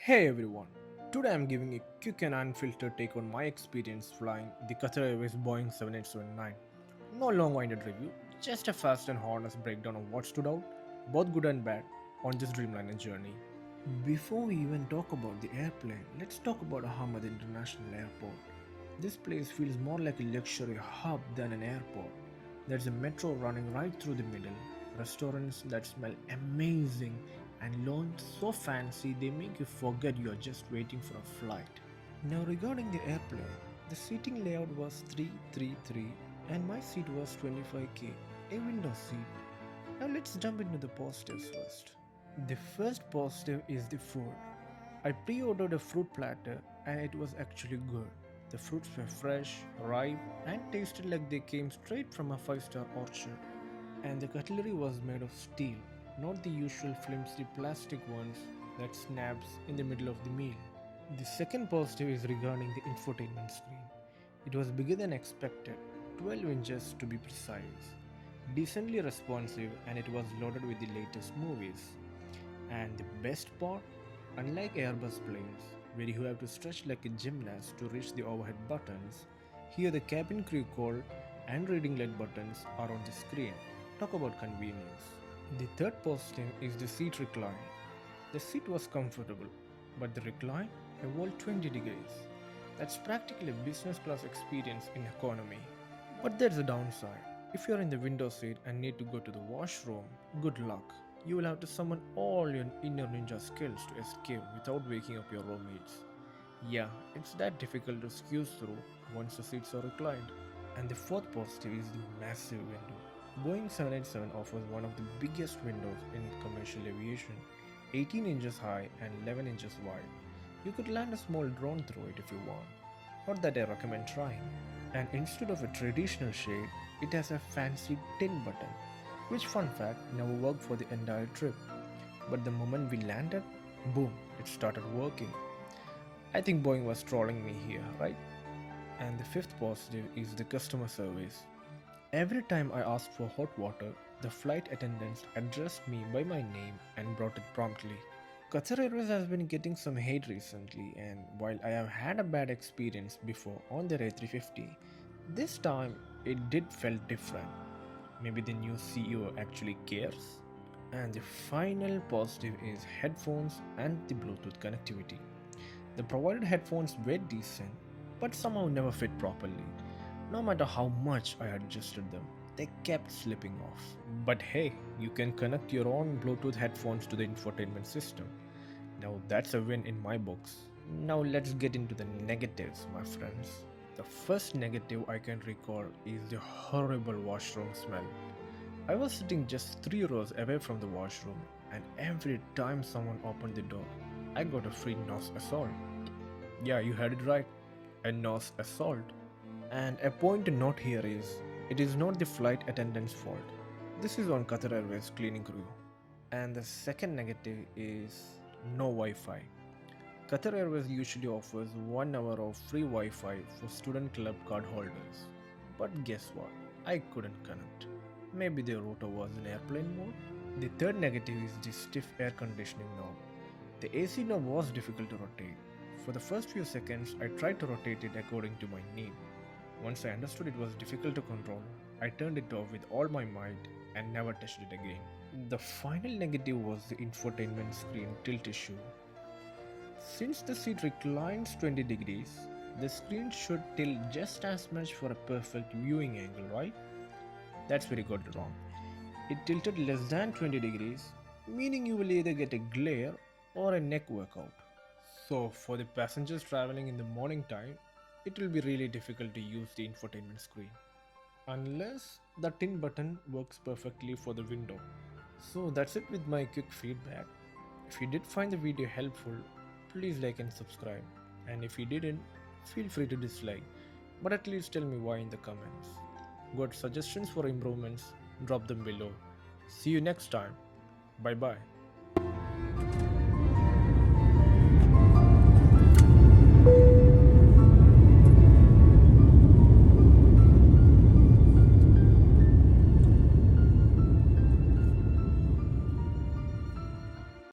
Hey everyone, today I'm giving a quick and unfiltered take on my experience flying the Qatar Airways Boeing 787-9. No long-winded review, just a fast and honest breakdown of what stood out, both good and bad, on this Dreamliner journey. Before we even talk about the airplane, let's talk about Ahmad International Airport. This place feels more like a luxury hub than an airport. There's a metro running right through the middle, restaurants that smell amazing, and lounge so fancy they make you forget you're just waiting for a flight. Now, regarding the airplane, the seating layout was 333 and my seat was 25K, a window seat. Now, let's jump into the positives first. The first positive is the food. I pre ordered a fruit platter and it was actually good. The fruits were fresh, ripe, and tasted like they came straight from a 5-star orchard. And the cutlery was made of steel, not the usual flimsy plastic ones that snaps in the middle of the meal. The second positive is regarding the infotainment screen. It was bigger than expected, 12 inches to be precise, decently responsive, and it was loaded with the latest movies. And the best part, unlike Airbus planes, where you have to stretch like a gymnast to reach the overhead buttons, here the cabin crew call and reading light buttons are on the screen. Talk about convenience. The third positive is the seat recline. The seat was comfortable, but the recline evolved 20 degrees. That's practically a business class experience in economy. But there's a downside. If you're in the window seat and need to go to the washroom, good luck. You will have to summon all your inner ninja skills to escape without waking up your roommates. Yeah, it's that difficult to squeeze through once the seats are reclined. And the fourth positive is the massive window. Boeing 787 offers one of the biggest windows in commercial aviation, 18 inches high and 11 inches wide. You could land a small drone through it if you want. Not that I recommend trying. And instead of a traditional shade, it has a fancy tin button, which, fun fact, never worked for the entire trip. But the moment we landed, boom, it started working. I think Boeing was trolling me here, right? And the fifth positive is the customer service. Every time I asked for hot water, the flight attendants addressed me by my name and brought it promptly. Qatar Airways has been getting some hate recently, and while I have had a bad experience before on their A350, this time it did felt different. Maybe the new CEO actually cares? And the final positive is headphones and the Bluetooth connectivity. The provided headphones were decent, but somehow never fit properly. No matter how much I adjusted them, they kept slipping off. But hey, you can connect your own Bluetooth headphones to the infotainment system. Now that's a win in my books. Now let's get into the negatives, my friends. The first negative I can recall is the horrible washroom smell. I was sitting just 3 rows away from the washroom, and every time someone opened the door, I got a free nose assault. Yeah, you heard it right, a nose assault. And a point to note here is, it is not the flight attendant's fault. This is on Qatar Airways cleaning crew. And the second negative is no Wi-Fi. Qatar Airways usually offers 1 hour of free Wi-Fi for student club card holders. But guess what? I couldn't connect. Maybe the router was in airplane mode? The third negative is the stiff air conditioning knob. The AC knob was difficult to rotate. For the first few seconds, I tried to rotate it according to my need. Once I understood it was difficult to control, I turned it off with all my might and never touched it again. The final negative was the infotainment screen tilt issue. Since the seat reclines 20 degrees, the screen should tilt just as much for a perfect viewing angle, right? That's where you got it wrong. It tilted less than 20 degrees, meaning you will either get a glare or a neck workout. So, for the passengers traveling in the morning time, it will be really difficult to use the infotainment screen unless the tin button works perfectly for the window. So that's it with my quick feedback. If you did find the video helpful, please like and subscribe. And if you didn't, feel free to dislike, but at least tell me why in the comments. Got suggestions for improvements? Drop them below. See you next time. Bye bye.